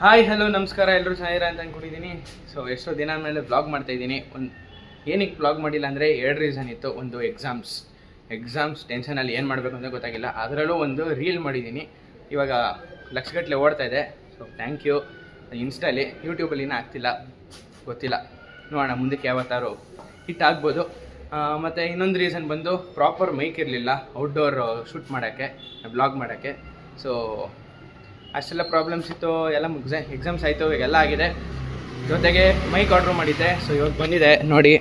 Hi hello ನಮಸ್ಕಾರ, ಎಲ್ಲರೂ ಚೆನ್ನಾಗಿರ ಅಂತ ಅಂದ್ಕೊಂಡಿದ್ದೀನಿ. ಸೊ ಎಷ್ಟೋ ದಿನ ಮೇಲೆ ವ್ಲಾಗ್ ಮಾಡ್ತಾಯಿದ್ದೀನಿ. ಏನಕ್ಕೆ ವ್ಲಾಗ್ ಮಾಡಿಲ್ಲ ಅಂದರೆ 2 ರೀಸನ್ ಇತ್ತು. ಒಂದು ಎಕ್ಸಾಮ್ಸ್ ಟೆನ್ಷನಲ್ಲಿ ಏನು ಮಾಡಬೇಕು ಅಂತ ಗೊತ್ತಾಗಿಲ್ಲ. ಅದರಲ್ಲೂ ಒಂದು ರೀಲ್ ಮಾಡಿದ್ದೀನಿ, ಇವಾಗ ಲಕ್ಷಗಟ್ಟಲೆ ಓಡ್ತಾ ಇದೆ. So thank you. ಇನ್ಸ್ಟಾಲಿ, ಯೂಟ್ಯೂಬಲ್ಲಿ ಇನ್ನೂ ಆಗ್ತಿಲ್ಲ, ಗೊತ್ತಿಲ್ಲ, ನೋಡೋಣ ಮುಂದಕ್ಕೆ ಯಾವತ್ತಾರು ಹಿಟ್ ಆಗ್ಬೋದು. ಮತ್ತು ಇನ್ನೊಂದು ರೀಸನ್ ಬಂದು ಪ್ರಾಪರ್ ಮೈಕ್ ಇರಲಿಲ್ಲ ಔಟ್ಡೋರ್ ಶೂಟ್ ಮಾಡೋಕ್ಕೆ, ವ್ಲಾಗ್ ಮಾಡೋಕ್ಕೆ. ಸೊ ಅಷ್ಟೆಲ್ಲ ಪ್ರಾಬ್ಲಮ್ಸ್ ಇತ್ತು, ಎಲ್ಲ ಎಕ್ಸಾಮ್ಸ್ ಆಯಿತು, ಇವಾಗೆಲ್ಲ ಆಗಿದೆ. ಜೊತೆಗೆ ಮೈಕ್ ಆರ್ಡ್ರ್ ಮಾಡಿದ್ದೆ. ಸೊ ಇವತ್ತು ಬಂದಿದೆ ನೋಡಿ,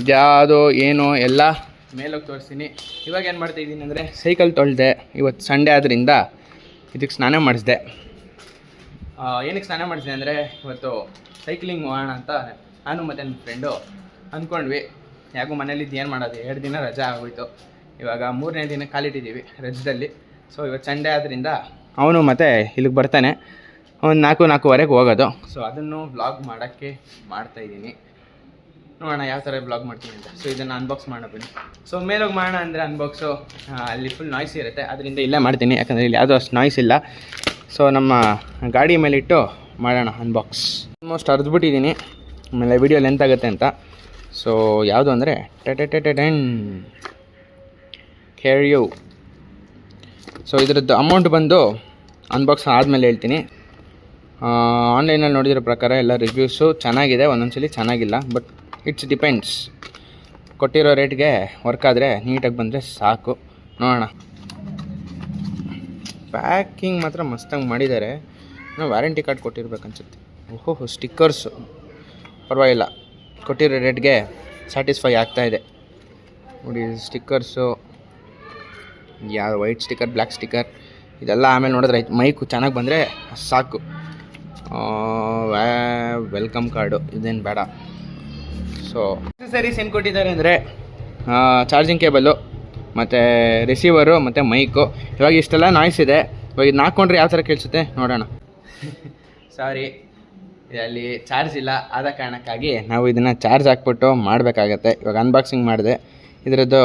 ಇದ್ಯಾವುದು ಏನು ಎಲ್ಲ ಮೇಲೋಗಿ ತೋರಿಸ್ತೀನಿ. ಇವಾಗ ಏನು ಮಾಡ್ತಾಯಿದ್ದೀನಿ ಅಂದರೆ ಸೈಕಲ್ ತೊಳೆದೆ. ಇವತ್ತು ಸಂಡೇ ಆದ್ದರಿಂದ ಇದಕ್ಕೆ ಸ್ನಾನ ಮಾಡಿಸಿದೆ. ಏನಕ್ಕೆ ಸ್ನಾನ ಮಾಡಿಸಿದೆ ಅಂದರೆ ಇವತ್ತು ಸೈಕ್ಲಿಂಗ್ ಹೋಗೋಣ ಅಂತ ನಾನು ಮತ್ತು ನನ್ನ ಫ್ರೆಂಡು ಅಂದ್ಕೊಂಡ್ವಿ. ಯಾಕೋ ಮನೇಲಿದ್ದು ಏನು ಮಾಡೋದು, 2 ದಿನ ರಜೆ ಆಗೋಯ್ತು. ಇವಾಗ 3ನೇ ದಿನ ಕಾಲಿಟ್ಟಿದ್ದೀವಿ ರಜದಲ್ಲಿ. ಸೊ ಇವತ್ತು ಸಂಡೇ ಆದ್ದರಿಂದ ಅವನು ಮತ್ತು ಇಲ್ಲಿಗೆ ಬರ್ತಾನೆ, ಒಂದು 4-4:15 ಹೋಗೋದು. ಸೊ ಅದನ್ನು ವ್ಲಾಗ್ ಮಾಡೋಕ್ಕೆ ಮಾಡ್ತಾಯಿದ್ದೀನಿ. ನೋಡೋಣ ಯಾವ ಥರ ವ್ಲಾಗ್ ಮಾಡ್ತೀನಿ ಅಂತ. ಸೊ ಇದನ್ನು ಅನ್ಬಾಕ್ಸ್ ಮಾಡೋಣ ಬನ್ನಿ. ಸೊ ಮೇಲೋಗಿ ಮಾಡೋಣ ಅಂದರೆ ಅನ್ಬಾಕ್ಸು ಅಲ್ಲಿ ಫುಲ್ ನಾಯ್ಸ್ ಇರುತ್ತೆ, ಅದರಿಂದ ಇಲ್ಲೇ ಮಾಡ್ತೀನಿ, ಯಾಕಂದರೆ ಇಲ್ಲಿ ಯಾವುದೋ ಅಷ್ಟು ನಾಯ್ಸ್ ಇಲ್ಲ. ಸೊ ನಮ್ಮ ಗಾಡಿ ಮೇಲಿಟ್ಟು ಮಾಡೋಣ ಅನ್ಬಾಕ್ಸ್. ಆಲ್ಮೋಸ್ಟ್ ಅರ್ದ್ಬಿಟ್ಟಿದ್ದೀನಿ, ಆಮೇಲೆ ವಿಡಿಯೋ ಲೆಂತ್ ಆಗುತ್ತೆ ಅಂತ. ಸೊ ಯಾವುದು ಅಂದರೆ ಟೆನ್ ಕ್ಯಾರಿಯೋ. ಸೊ ಇದರದ್ದು ಅಮೌಂಟ್ ಬಂದು ಅನ್ಬಾಕ್ಸ್ ಆದಮೇಲೆ ಹೇಳ್ತೀನಿ. ಆನ್ಲೈನಲ್ಲಿ ನೋಡಿರೋ ಪ್ರಕಾರ ಎಲ್ಲ ರಿವ್ಯೂಸು ಚೆನ್ನಾಗಿದೆ, ಒಂದೊಂದ್ಸಲಿ ಚೆನ್ನಾಗಿಲ್ಲ, ಬಟ್ ಇಟ್ಸ್ ಡಿಪೆಂಡ್ಸ್. ಕೊಟ್ಟಿರೋ ರೇಟ್ಗೆ ವರ್ಕ್ ಆದರೆ ನೀಟಾಗಿ ಬಂದರೆ ಸಾಕು. ನೋಡೋಣ. ಪ್ಯಾಕಿಂಗ್ ಮಾತ್ರ ಮಸ್ತಾಗಿ ಮಾಡಿದ್ದಾರೆ. ನಾವು ವ್ಯಾರಂಟಿ ಕಾರ್ಡ್ ಕೊಟ್ಟಿರ್ಬೇಕನ್ಸುತ್ತೆ. ಓಹೋ, ಸ್ಟಿಕ್ಕರ್ಸು ಪರವಾಗಿಲ್ಲ, ಕೊಟ್ಟಿರೋ ರೇಟ್ಗೆ ಸ್ಯಾಟಿಸ್ಫೈ ಆಗ್ತಾಯಿದೆ ನೋಡಿ. ಸ್ಟಿಕ್ಕರ್ಸು ಯಾವ ವೈಟ್ ಸ್ಟಿಕ್ಕರ್, ಬ್ಲ್ಯಾಕ್ ಸ್ಟಿಕ್ಕರ್ ಇದೆಲ್ಲ ಆಮೇಲೆ ನೋಡಿದ್ರೆ ಮೈಕು ಚೆನ್ನಾಗಿ ಬಂದರೆ ಸಾಕು. ವೆಲ್ಕಮ್ ಕಾರ್ಡು ಇದೇನು ಬೇಡ. ಸೊ ಆಕ್ಸೆಸರೀಸ್ ಏನು ಕೊಟ್ಟಿದ್ದಾರೆ ಅಂದರೆ ಚಾರ್ಜಿಂಗ್ ಕೇಬಲ್ಲು ಮತ್ತು ರಿಸೀವರು ಮತ್ತು ಮೈಕು. ಇವಾಗ ಇಷ್ಟೆಲ್ಲ ನಾಯ್ಸ್ ಇದೆ. ಇವಾಗ ಇದನ್ನ ಹಾಕ್ಕೊಂಡ್ರೆ ಯಾವ ಥರ ಕೇಳಿಸುತ್ತೆ ನೋಡೋಣ. ಸಾರಿ, ಅಲ್ಲಿ ಚಾರ್ಜ್ ಇಲ್ಲ, ಆದ ಕಾರಣಕ್ಕಾಗಿ ನಾವು ಇದನ್ನು ಚಾರ್ಜ್ ಹಾಕ್ಬಿಟ್ಟು ಮಾಡಬೇಕಾಗತ್ತೆ. ಇವಾಗ ಅನ್ಬಾಕ್ಸಿಂಗ್ ಮಾಡಿದೆ, ಇದರದ್ದು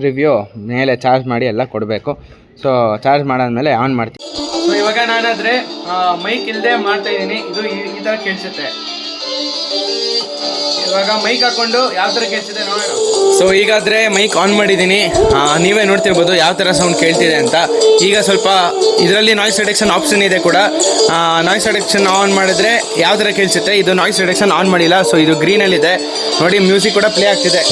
ರಿವ್ಯೂ ಮೇಲೆ ಚಾರ್ಜ್ ಮಾಡಿ ಎಲ್ಲ ಕೊಡಬೇಕು. ಸೊ ಚಾರ್ಜ್ ಮಾಡಾದ್ಮೇಲೆ ಆನ್ ಮಾಡ್ತೀನಿ. ಸೊ ಇವಾಗ ನಾನಾದರೆ ಮೈಕ್ ಇಲ್ಲದೆ ಮಾಡ್ತಾಯಿದ್ದೀನಿ. ಇದು ಈ ಥರ ಕೇಳಿಸುತ್ತೆ. ಇವಾಗ ಮೈಕ್ ಹಾಕ್ಕೊಂಡು ಯಾವ ಥರ ಕೇಳಿಸುತ್ತೆ ನೋಡೋಣ. ಸೊ ಈಗಾದರೆ ಮೈಕ್ ಆನ್ ಮಾಡಿದ್ದೀನಿ, ನೀವೇ ನೋಡ್ತಿರ್ಬೋದು ಯಾವ ಥರ ಸೌಂಡ್ ಕೇಳ್ತಿದೆ ಅಂತ. ಈಗ ಸ್ವಲ್ಪ ಇದರಲ್ಲಿ ನಾಯ್ಸ್ ರಿಡಕ್ಷನ್ ಆಪ್ಷನ್ ಇದೆ ಕೂಡ. ನಾಯ್ಸ್ ರಿಡಕ್ಷನ್ ಆನ್ ಮಾಡಿದ್ರೆ ಯಾವ ಥರ ಕೇಳಿಸುತ್ತೆ. ಇದು ನಾಯ್ಸ್ ರಿಡಕ್ಷನ್ ಆನ್ ಮಾಡಿಲ್ಲ, ಸೊ ಇದು ಗ್ರೀನಲ್ಲಿದೆ ನೋಡಿ. ಮ್ಯೂಸಿಕ್ ಕೂಡ ಪ್ಲೇ ಆಗ್ತಿದೆ.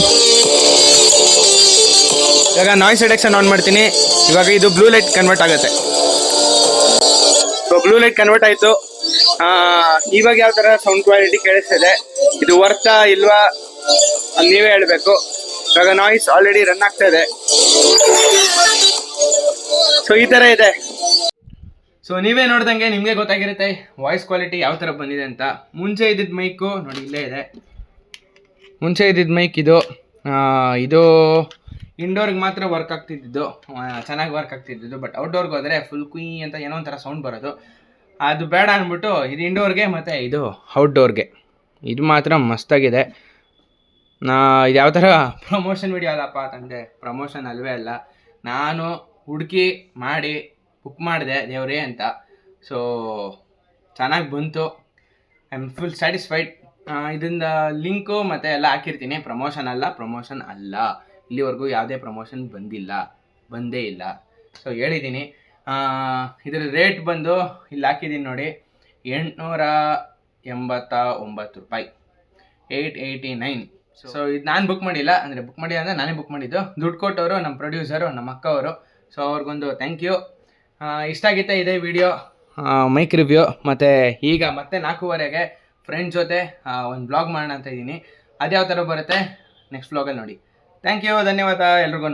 ಇವಾಗ ನಾಯ್ಸ್ ರಿಡಕ್ಷನ್ ಆನ್ ಮಾಡ್ತೀನಿ. ಇವಾಗ ಇದು ಬ್ಲೂ ಲೈಟ್ ಕನ್ವರ್ಟ್ ಆಗುತ್ತೆ. ಸೊ ಬ್ಲೂ ಲೈಟ್ ಕನ್ವರ್ಟ್ ಆಯಿತು. ಇವಾಗ ಯಾವ ಥರ ಸೌಂಡ್ ಕ್ವಾಲಿಟಿ ಕೇಳಿಸ್ತಿದೆ, ಇದು ವರ್ತಾ ಇಲ್ವಾ ಅಲ್ಲಿ ನೀವೇ ಹೇಳಬೇಕು. ಇವಾಗ ನಾಯ್ಸ್ ಆಲ್ರೆಡಿ ರನ್ ಆಗ್ತಾ ಇದೆ. ಸೊ ಈ ಥರ ಇದೆ. ಸೊ ನೀವೇ ನೋಡ್ದಂಗೆ ನಿಮಗೆ ಗೊತ್ತಾಗಿರುತ್ತೆ ವಾಯ್ಸ್ ಕ್ವಾಲಿಟಿ ಯಾವ ಥರ ಬಂದಿದೆ ಅಂತ. ಮುಂಚೆ ಇದ್ದಿದ್ದ ಮೈಕು ನೋಡಿ ಇಲ್ಲೇ ಇದೆ. ಮುಂಚೆ ಇದ್ದಿದ್ದ ಮೈಕ್ ಇದು ಇಂಡೋರ್ಗೆ ಮಾತ್ರ ವರ್ಕ್ ಆಗ್ತಿದ್ದು, ಚೆನ್ನಾಗಿ ವರ್ಕ್ ಆಗ್ತಿದ್ದು. ಬಟ್ ಔಟ್ಡೋರ್ಗೆ ಹೋದರೆ ಫುಲ್ ಕುಯ್ ಅಂತ ಏನೋ ಒಂಥರ ಸೌಂಡ್ ಬರೋದು. ಅದು ಬೇಡ ಅಂದ್ಬಿಟ್ಟು ಇದು ಇಂಡೋರ್ಗೆ ಮತ್ತು ಇದು ಔಟ್ಡೋರ್ಗೆ. ಇದು ಮಾತ್ರ ಮಸ್ತಾಗಿದೆ. ಇದು ಯಾವ ಥರ ಪ್ರಮೋಷನ್ ವಿಡಿಯೋ ಅಲ್ಲಪ್ಪ ಅಂತಂದರೆ ಪ್ರಮೋಷನ್ ಅಲ್ವೇ ಅಲ್ಲ. ನಾನು ಹುಡುಕಿ ಮಾಡಿ ಬುಕ್ ಮಾಡಿದೆ ದೇವ್ರೇ ಅಂತ. ಸೊ ಚೆನ್ನಾಗಿ ಬಂತು. I am full satisfied. ಇದರಿಂದ ಲಿಂಕು ಮತ್ತು ಎಲ್ಲ ಹಾಕಿರ್ತೀನಿ. ಪ್ರಮೋಷನ್ ಅಲ್ಲ, ಇಲ್ಲಿವರೆಗೂ ಯಾವುದೇ ಪ್ರಮೋಷನ್ ಬಂದೇ ಇಲ್ಲ. ಸೊ ಹೇಳಿದ್ದೀನಿ. ಇದರ ರೇಟ್ ಬಂದು ಇಲ್ಲಿ ಹಾಕಿದ್ದೀನಿ ನೋಡಿ, 889 ರೂಪಾಯಿ, 889. ಸೊ ಇದು ನಾನು ಬುಕ್ ಮಾಡಿಲ್ಲ, ಅಂದರೆ ನಾನೇ ಬುಕ್ ಮಾಡಿದ್ದು. ದುಡ್ಡು ಕೊಟ್ಟವರು ನಮ್ಮ ಪ್ರೊಡ್ಯೂಸರು, ನಮ್ಮ ಅಕ್ಕವರು. ಸೊ ಅವ್ರಿಗೊಂದು ಥ್ಯಾಂಕ್ ಯು. ಇಷ್ಟ ಆಗಿತ್ತೆ ಇದೇ ವಿಡಿಯೋ, ಮೈಕ್ ರಿವ್ಯೂ. ಮತ್ತು ಈಗ ಮತ್ತೆ 4:15ಗೆ ಫ್ರೆಂಡ್ಸ್ ಜೊತೆ ಒಂದು ಬ್ಲಾಗ್ ಮಾಡೋಣ ಅಂತ ಇದ್ದೀನಿ. ಅದು ಯಾವ ಥರ ಬರುತ್ತೆ ನೆಕ್ಸ್ಟ್ ಬ್ಲಾಗಲ್ಲಿ ನೋಡಿ. ಥ್ಯಾಂಕ್ ಯು, ಧನ್ಯವಾದ ಎಲ್ರಿಗೂ.